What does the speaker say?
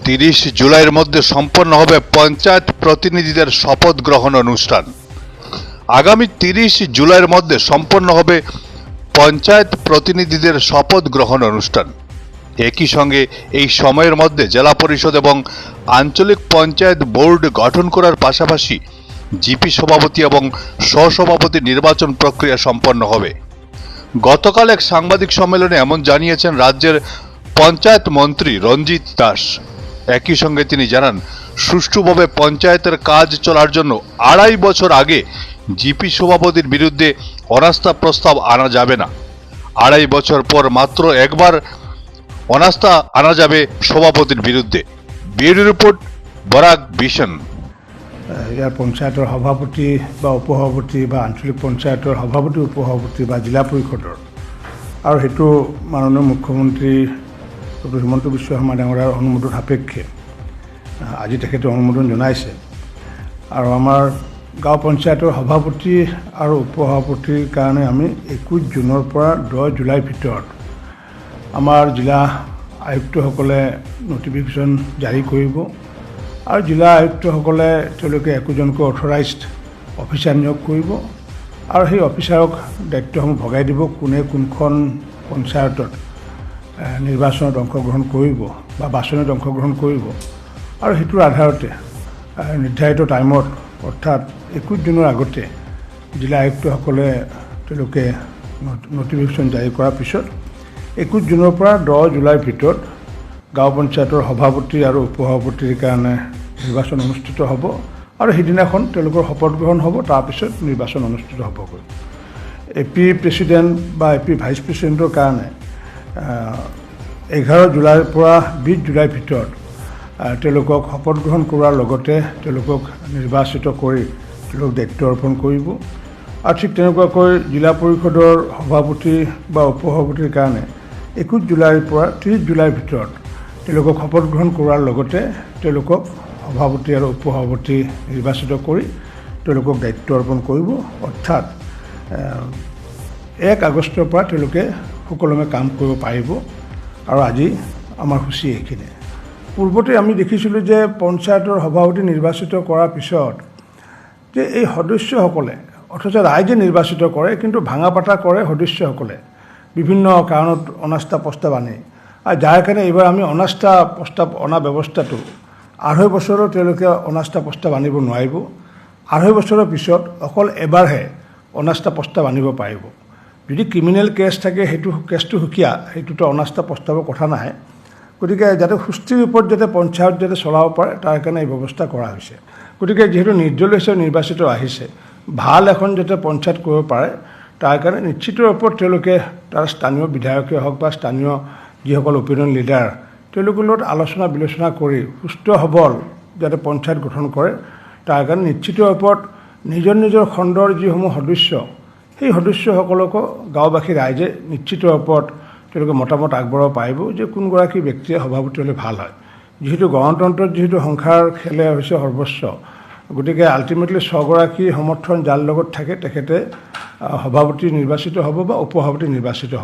30 জুলাইয়ের মধ্যে সম্পন্ন হবে পঞ্চায়েত প্রতিনিধিদের শপথ গ্রহণ অনুষ্ঠান। আগামী 30 জুলাইয়ের মধ্যে সম্পন্ন হবে পঞ্চায়েত প্রতিনিধিদের শপথ গ্রহণ অনুষ্ঠান। একই সঙ্গে এই সময়ের মধ্যে জেলা পরিষদ এবং আঞ্চলিক পঞ্চায়েত বোর্ড গঠন করার পাশাপাশি জিপি সভাপতি এবং সহসভাপতি নির্বাচন প্রক্রিয়া সম্পন্ন হবে। গতকাল এক সাংবাদিক সম্মেলনে এমন জানিয়েছেন রাজ্যের পঞ্চায়েত মন্ত্রী রঞ্জিত দাস। একই সঙ্গে তিনি জানান, সুষ্ঠুভাবে পঞ্চায়েতের কাজ চলার জন্য 2.5 বছর আগে জিপি সভাপতির বিরুদ্ধে অনাস্থা প্রস্তাব আনা যাবে না। 2.5 বছর পর মাত্র একবার অনাস্থা আনা যাবে সভাপতির বিরুদ্ধে। Bureau report, Barak Vision. ইয়াৰ পঞ্চায়তৰ সভাপতি বা উপসভাপতি বা আঞ্চলিক পঞ্চায়তৰ সভাপতি উপসভাপতি বা জিলা পৰিষদৰ আৰু সেইটো মাননীয় মুখ্যমন্ত্ৰী ডক্টৰ হিমন্ত বিশ্ব শৰ্মা ডাঙৰীয়াৰ অনুমোদন সাপেক্ষে আজি তেখেতে অনুমোদন জনাইছে। আৰু আমাৰ গাঁও পঞ্চায়তৰ সভাপতি আৰু উপসভাপতিৰ কাৰণে আমি 21 জুনৰ পৰা 10 জুলাইৰ ভিতৰত আমাৰ জিলা আয়ুক্তসকলে নটিফিকেশ্যন জাৰি কৰিব আৰু জিলা আয়ুক্তসকলে তেওঁলোকে একোজনকৈ অথৰাইজড অফিচাৰ নিয়োগ কৰিব আৰু সেই অফিচাৰক দায়িত্বসমূহ ভগাই দিব, কোনে কোনখন পঞ্চায়তত নিৰ্বাচনত অংশগ্ৰহণ কৰিব বা বাছনিত অংশগ্ৰহণ কৰিব। আৰু সেইটোৰ আধাৰতে নিৰ্ধাৰিত টাইমত অৰ্থাৎ 21 জুনৰ আগতে জিলা আয়ুক্তসকলে তেওঁলোকে নটিফিকেশ্যন জাৰি কৰাৰ পিছত 21 জুনৰ পৰা 10 জুলাইৰ ভিতৰত গাঁও পঞ্চায়তৰ সভাপতি আৰু উপসভাপতিৰ কাৰণে নিৰ্বাচন অনুষ্ঠিত হ'ব আৰু সেইদিনাখন তেওঁলোকৰ শপত গ্ৰহণ হ'ব। তাৰপিছত নিৰ্বাচন অনুষ্ঠিত হ'বগৈ। এপি প্ৰেচিডেণ্ট বা এপি ভাইচ প্ৰেচিডেণ্টৰ কাৰণে 11 জুলাইৰ পৰা 20 জুলাইৰ ভিতৰত তেওঁলোকক শপত গ্ৰহণ কৰাৰ লগতে তেওঁলোকক নিৰ্বাচিত কৰি তেওঁলোকক দায়িত্ব অৰ্পণ কৰিব। আৰু ঠিক তেনেকুৱাকৈ জিলা পৰিষদৰ সভাপতি বা উপসভাপতিৰ কাৰণে 21 জুলাইৰ পৰা 30 জুলাইৰ ভিতৰত তেওঁলোকক শপত গ্ৰহণ কৰাৰ লগতে তেওঁলোকক সভাপতি আৰু উপসভাপতি নিৰ্বাচিত কৰি তেওঁলোকক দায়িত্ব অৰ্পণ কৰিব। অৰ্থাৎ 1 আগষ্টৰ পৰা তেওঁলোকে সুকলমে কাম কৰিব পাৰিব। আৰু আজি আমাৰ সূচী এইখিনি। পূৰ্বতে আমি দেখিছিলোঁ যে পঞ্চায়তৰ সভাপতি নিৰ্বাচিত কৰাৰ পিছত যে এই সদস্যসকলে অথচ ৰাইজে নিৰ্বাচিত কৰে, কিন্তু ভাঙা পাতা কৰে সদস্যসকলে বিভিন্ন কাৰণত অনাস্থা প্ৰস্তাৱ আনে। আৰু যাৰ কাৰণে এইবাৰ আমি অনাস্থা প্ৰস্তাৱ অনা ব্যৱস্থাটো 2.5 বছৰৰ তেওঁলোকে অনাস্থা প্ৰস্তাৱ আনিব নোৱাৰিব। 2.5 বছৰৰ পিছত অকল এবাৰহে অনাস্থা প্ৰস্তাৱ আনিব পাৰিব। যদি ক্ৰিমিনেল কেছ থাকে সেইটো কেছটো সুকীয়া, সেইটোতো অনাস্থা প্ৰস্তাৱৰ কথা নাহে। গতিকে যাতে সুস্থিৰ ৰূপত যাতে পঞ্চায়ত যাতে চলাব পাৰে তাৰ কাৰণে এই ব্যৱস্থা কৰা হৈছে। গতিকে যিহেতু নিৰ্দলীয় হিচাপে নিৰ্বাচিত আহিছে, ভাল এখন যাতে পঞ্চায়ত কৰিব পাৰে তাৰ কাৰণে নিশ্চিত ৰূপত তেওঁলোকে তাৰ স্থানীয় বিধায়কে হওক বা স্থানীয় যিসকল অপিনিয়ন লিডাৰ তেওঁলোকৰ লগত আলোচনা বিলোচনা কৰি সুস্থ সবল যাতে পঞ্চায়ত গঠন কৰে তাৰ কাৰণে নিশ্চিত ৰূপত নিজৰ নিজৰ খণ্ডৰ যিসমূহ সদস্য সেই সদস্যসকলকো গাঁওবাসী ৰাইজে নিশ্চিত ৰূপত তেওঁলোকে মতামত আগবঢ়াব পাৰিব যে কোনগৰাকী ব্যক্তিয়ে সভাপতি হ'লে ভাল হয়। যিহেতু গণতন্ত্ৰত যিহেতু সংখ্যাৰ খেলে হৈছে সৰ্বস্ব, গতিকে আল্টিমেটলি 6 গৰাকী সমৰ্থন যাৰ লগত থাকে তেখেতে সভাপতি নিৰ্বাচিত হ'ব বা উপসভাপতি নিৰ্বাচিত হ'ব।